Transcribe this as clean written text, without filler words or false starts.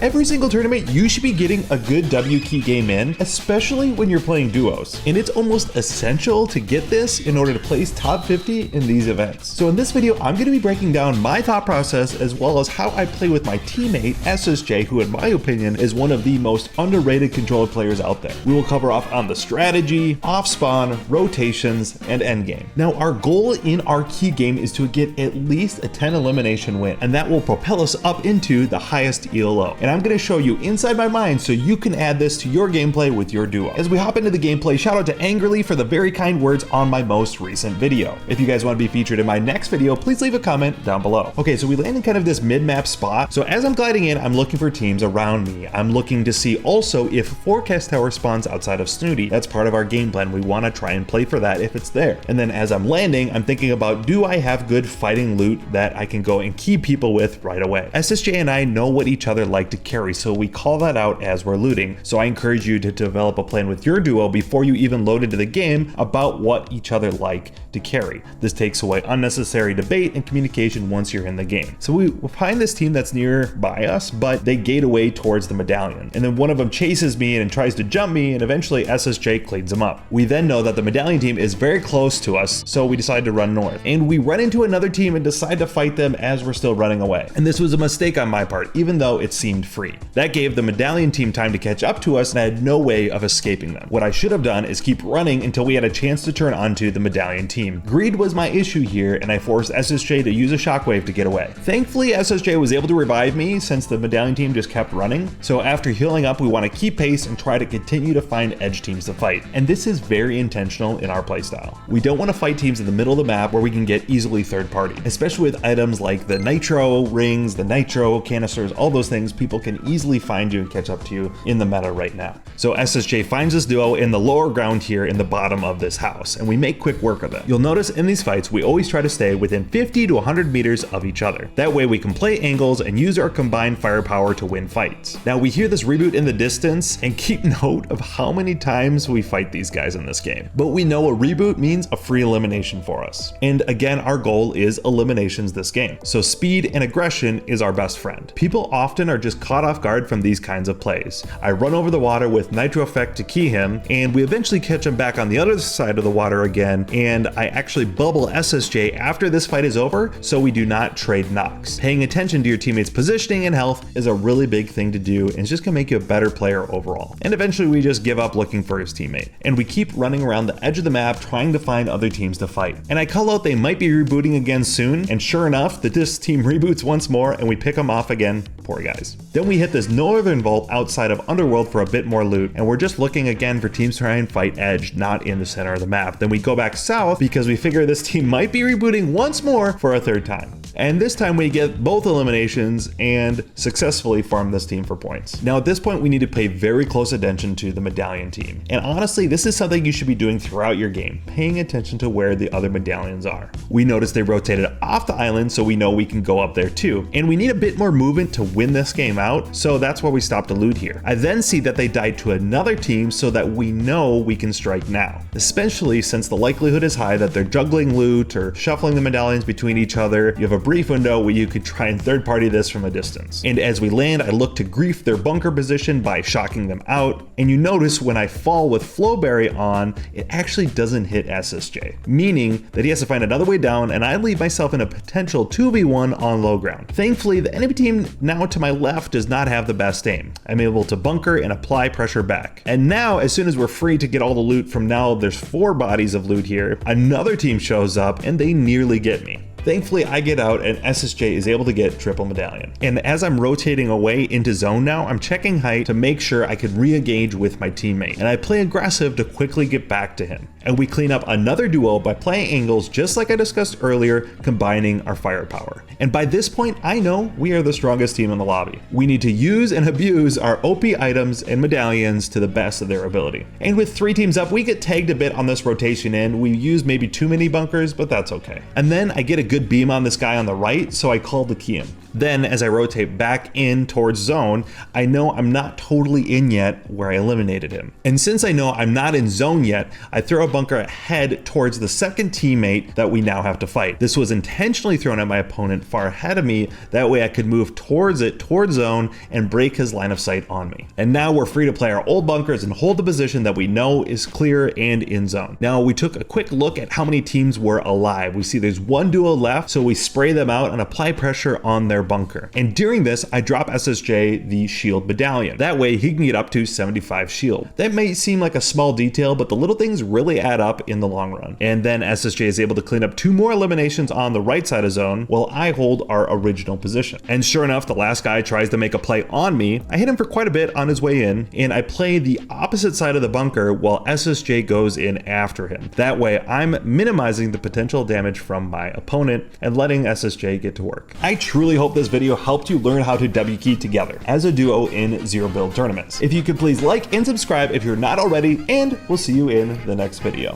every single tournament, you should be getting a good W key game in, especially when you're playing duos. And it's almost essential to get this in order to place top 50 in these events. So in this video, I'm going to be breaking down my thought process as well as how I play with my teammate SSJ, who in my opinion is one of the most underrated controller players out there. We will cover off on the strategy, off spawn, rotations, and endgame. Now our goal in our key game is to get at least a 10 elimination win, and that will propel us up into the highest ELO. And I'm going to show you inside my mind so you can add this to your gameplay with your duo. As we hop into the gameplay, shout out to Angrily for the very kind words on my most recent video. If you guys want to be featured in my next video, please leave a comment down below. Okay, so we land in kind of this mid-map spot. So as I'm gliding in, I'm looking for teams around me. I'm looking to see also if Forecast Tower spawns outside of Snooty. That's part of our game plan. We want to try and play for that if it's there. And then as I'm landing, I'm thinking about, do I have good fighting loot that I can go and keep people with right away? SSJ and I know what each other like to carry, so we call that out as we're looting. So I encourage you to develop a plan with your duo before you even load into the game about what each other like to carry. This takes away unnecessary debate and communication once you're in the game. So we find this team that's nearby us, but they gate away towards the medallion. And then one of them chases me and tries to jump me, and eventually SSJ cleans them up. We then know that the medallion team is very close to us, so we decide to run north. And we run into another team and decide to fight them as we're still running away. And this was a mistake on my part, even though it seemed free. That gave the medallion team time to catch up to us, and I had no way of escaping them. What I should have done is keep running until we had a chance to turn onto the medallion team. Greed was my issue here, and I forced SSJ to use a shockwave to get away. Thankfully, SSJ was able to revive me since the medallion team just kept running. So after healing up, we want to keep pace and try to continue to find edge teams to fight. And this is very intentional in our playstyle. We don't want to fight teams in the middle of the map where we can get easily third party, especially with items like the nitro rings, the nitro canisters, all those things. People can easily find you and catch up to you in the meta right now. So SSJ finds this duo in the lower ground here in the bottom of this house, and we make quick work of it. You'll notice in these fights, we always try to stay within 50 to 100 meters of each other. That way we can play angles and use our combined firepower to win fights. Now we hear this reboot in the distance, and keep note of how many times we fight these guys in this game. But we know a reboot means a free elimination for us. And again, our goal is eliminations this game. So speed and aggression is our best friend. People often are just caught off guard from these kinds of plays. I run over the water with nitro effect to key him, and we eventually catch him back on the other side of the water again, and I actually bubble SSJ after this fight is over, so we do not trade knocks. Paying attention to your teammates' positioning and health is a really big thing to do, and it's just gonna make you a better player overall. And eventually we just give up looking for his teammate, and we keep running around the edge of the map trying to find other teams to fight. And I call out they might be rebooting again soon, and sure enough, this team reboots once more and we pick them off again. Poor guys. Then we hit this northern vault outside of Underworld for a bit more loot, and we're just looking again for teams to try and fight edge, not in the center of the map. Then we go back south because we figure this team might be rebooting once more for a third time. And this time we get both eliminations and successfully farm this team for points. Now at this point we need to pay very close attention to the medallion team. And honestly, this is something you should be doing throughout your game, paying attention to where the other medallions are. We noticed they rotated off the island, so we know we can go up there too. And we need a bit more movement to win this game out, so that's why we stopped to loot here. I then see that they died to another team so that we know we can strike now, especially since the likelihood is high that they're juggling loot or shuffling the medallions between each other. You have a brief window where you could try and third party this from a distance. And as we land, I look to grief their bunker position by shocking them out. And you notice when I fall with Flowberry on, it actually doesn't hit SSJ, meaning that he has to find another way down, and I leave myself in a potential 2v1 on low ground. Thankfully, the enemy team now to my left does not have the best aim. I'm able to bunker and apply pressure back. And now, as soon as we're free to get all the loot from now, there's 4 bodies of loot here, another team shows up and they nearly get me. Thankfully, I get out and SSJ is able to get triple medallion. And as I'm rotating away into zone now, I'm checking height to make sure I can re-engage with my teammate. And I play aggressive to quickly get back to him. And we clean up another duo by playing angles just like I discussed earlier, combining our firepower. And by this point, I know we are the strongest team in the lobby. We need to use and abuse our OP items and medallions to the best of their ability. And with 3 teams up, we get tagged a bit on this rotation in. We use maybe too many bunkers, but that's okay. And then I get a good beam on this guy on the right, so I call the key him. Then as I rotate back in towards zone, I know I'm not totally in yet where I eliminated him. And since I know I'm not in zone yet, I throw a bunker ahead towards the second teammate that we now have to fight. This was intentionally thrown at my opponent far ahead of me, that way I could move towards zone and break his line of sight on me. And now we're free to play our old bunkers and hold the position that we know is clear and in zone. Now we took a quick look at how many teams were alive. We see there's one duo left, so we spray them out and apply pressure on their bunker. And during this, I drop SSJ the shield medallion. That way he can get up to 75 shield. That may seem like a small detail, but the little things really add up in the long run. And then SSJ is able to clean up 2 more eliminations on the right side of zone while I hold our original position. And sure enough, the last guy tries to make a play on me. I hit him for quite a bit on his way in, and I play the opposite side of the bunker while SSJ goes in after him. That way I'm minimizing the potential damage from my opponent and letting SSJ get to work. I truly hope this video helped you learn how to W key together as a duo in zero build tournaments. If you could please like and subscribe if you're not already, and we'll see you in the next video.